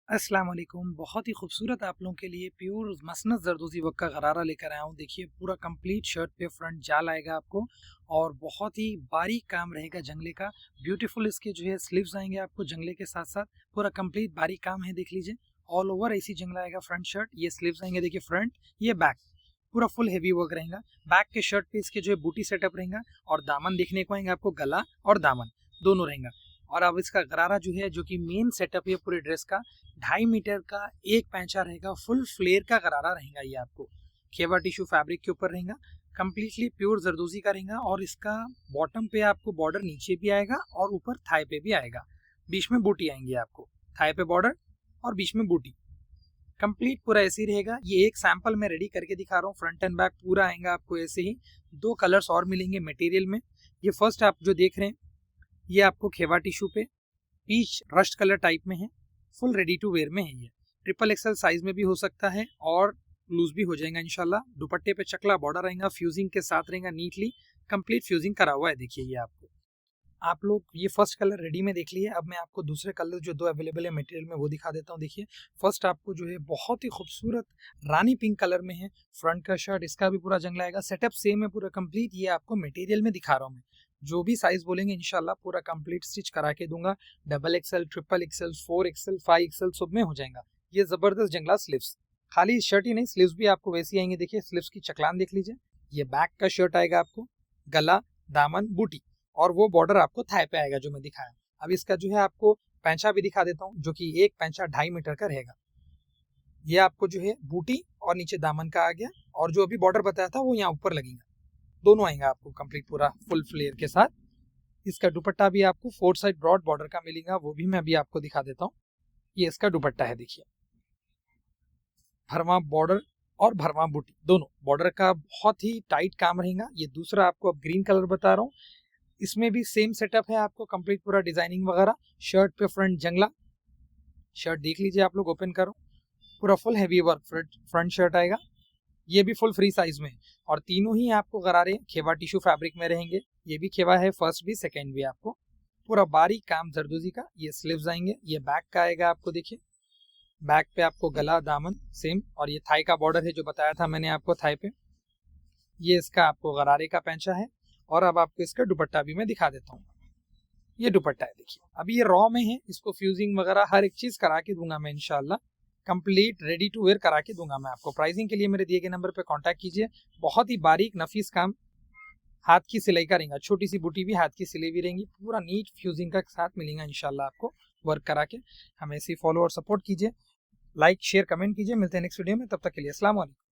अस्सलाम वालेकुम। बहुत ही खूबसूरत आप लोगों के लिए प्योर मसनद जरदोज़ी वर्क का गरारा लेकर आया हूँ। देखिए पूरा कंप्लीट शर्ट पे फ्रंट जाल आएगा आपको और बहुत ही बारीक काम रहेगा जंगले का। ब्यूटीफुल इसके जो है स्लीव्स आएंगे आपको जंगले के साथ साथ। पूरा कंप्लीट बारीक काम है, देख लीजिए। ऑल ओवर ऐसी जंगला आएगा फ्रंट शर्ट। ये स्लीव्स आएंगे, देखिए फ्रंट, ये बैक, पूरा फुल हेवी वर्क रहेगा। बैक के शर्ट पे इसके जो है बूटी सेटअप रहेगा और दामन देखने को आएंगे आपको, गला और दामन दोनों रहेगा। और अब इसका गरारा जो है, जो कि मेन सेटअप है पूरे ड्रेस का, 2.5 मीटर का एक पैंचा रहेगा। फुल फ्लेयर का गरारा रहेगा। ये आपको खेवा टिश्यू फैब्रिक के ऊपर रहेगा। कंप्लीटली प्योर जरदोजी का रहेगा और इसका बॉटम पे आपको बॉर्डर नीचे भी आएगा और ऊपर थाई पे भी आएगा। बीच में बूटी आएंगी आपको, थाई पे बॉर्डर और बीच में बूटी। कंप्लीट पूरा ऐसे ही रहेगा। ये एक सैंपल मैं रेडी करके दिखा रहा हूँ। फ्रंट एंड बैक पूरा आएगा आपको ऐसे ही। 2 कलर्स और मिलेंगे मटेरियल में। ये फर्स्ट आप जो देख रहे हैं ये आपको खेवा टिश्यू पे पीच रस्ट कलर टाइप में है। फुल रेडी टू वेयर में है। ये ट्रिपल एक्सएल साइज में भी हो सकता है और लूज भी हो जाएगा इंशाल्लाह। दुपट्टे पे चकला बॉर्डर रहेगा, फ्यूजिंग के साथ रहेगा, नीटली कंप्लीट फ्यूजिंग करा हुआ है। देखिए ये आपको, आप लोग ये फर्स्ट कलर रेडी में देख लिए। अब मैं आपको दूसरे कलर जो 2 अवेलेबल है मटेरियल में वो दिखा देता हूँ। देखिए फर्स्ट आपको जो है बहुत ही खूबसूरत रानी पिंक कलर में है फ्रंट का शर्ट। इसका भी पूरा जंगला आएगा, सेटअप सेम है पूरा कंप्लीट। ये आपको मटेरियल में दिखा रहा हूँ मैं। जो भी साइज बोलेंगे इंशाल्लाह पूरा कंप्लीट स्टिच करा के दूंगा। Double XL, triple XL, 4 XL, 5 XL सब में हो जाएगा। ये जबरदस्त जंगला स्लीव्स, खाली शर्ट ही नहीं स्लीव्स भी आपको वैसी आएंगे। देखिए स्लीव्स की चकलान देख लीजिए। ये बैक का शर्ट आएगा आपको, गला, दामन, बूटी और वो बॉर्डर आपको थाई पे आएगा जो मैं दिखाया। अब इसका जो है आपको पैंचा भी दिखा देता हूँ, जो कि एक पैंचा 2.5 मीटर का रहेगा। ये आपको जो है बूटी और नीचे दामन का आ गया और जो अभी बॉर्डर बताया था वो यहाँ ऊपर लगेगा। दोनों आएंगे आपको कंप्लीट पूरा फुल फ्लेयर के साथ। इसका दुपट्टा भी आपको 4 साइड ब्रॉड बॉर्डर का मिलेगा, वो भी मैं अभी आपको दिखा देता हूँ। ये इसका दुपट्टा है, देखिए भरवा बॉर्डर और भरवा बूटी दोनों। बॉर्डर का बहुत ही टाइट काम रहेगा। ये दूसरा आपको अब ग्रीन कलर बता रहा हूँ, इसमें भी सेम सेटअप है आपको कंप्लीट पूरा डिजाइनिंग वगैरह। शर्ट पे फ्रंट जंगला, शर्ट देख लीजिए आप लोग, ओपन करो, पूरा full heavy work front shirt आएगा। ये भी फुल फ्री साइज में और तीनों ही आपको गरारे खेवा टिश्यू फैब्रिक में रहेंगे। ये भी खेवा है, फर्स्ट भी सेकंड भी आपको पूरा बारीक काम जरदोजी का। ये स्लीव्स आएंगे, ये बैक का आएगा आपको। देखिए बैक पे आपको गला, दामन सेम और ये थाई का बॉर्डर है जो बताया था मैंने आपको थाई पे। ये इसका आपको गरारे का पैंचा है और अब आपको इसका दुपट्टा भी मैं दिखा देता हूँ। ये दुपट्टा है, देखिए अभी ये रॉ में है, इसको फ्यूजिंग वगैरह हर एक चीज करा के दूंगा मैं इंशाल्लाह। कंप्लीट रेडी टू वेयर करा के दूंगा मैं आपको। प्राइसिंग के लिए मेरे दिए गए नंबर पे कांटेक्ट कीजिए। बहुत ही बारीक नफीस काम, हाथ की सिलाई का रहेगा। छोटी सी बूटी भी हाथ की सिलाई भी रहेंगी। पूरा नीट फ्यूजिंग का साथ मिलेगा इंशाल्लाह आपको वर्क करा के। हमें ऐसे फॉलो और सपोर्ट कीजिए, लाइक शेयर कमेंट कीजिए। मिलते हैं नेक्स्ट वीडियो में, तब तक के लिए अस्सलाम वालेकुम।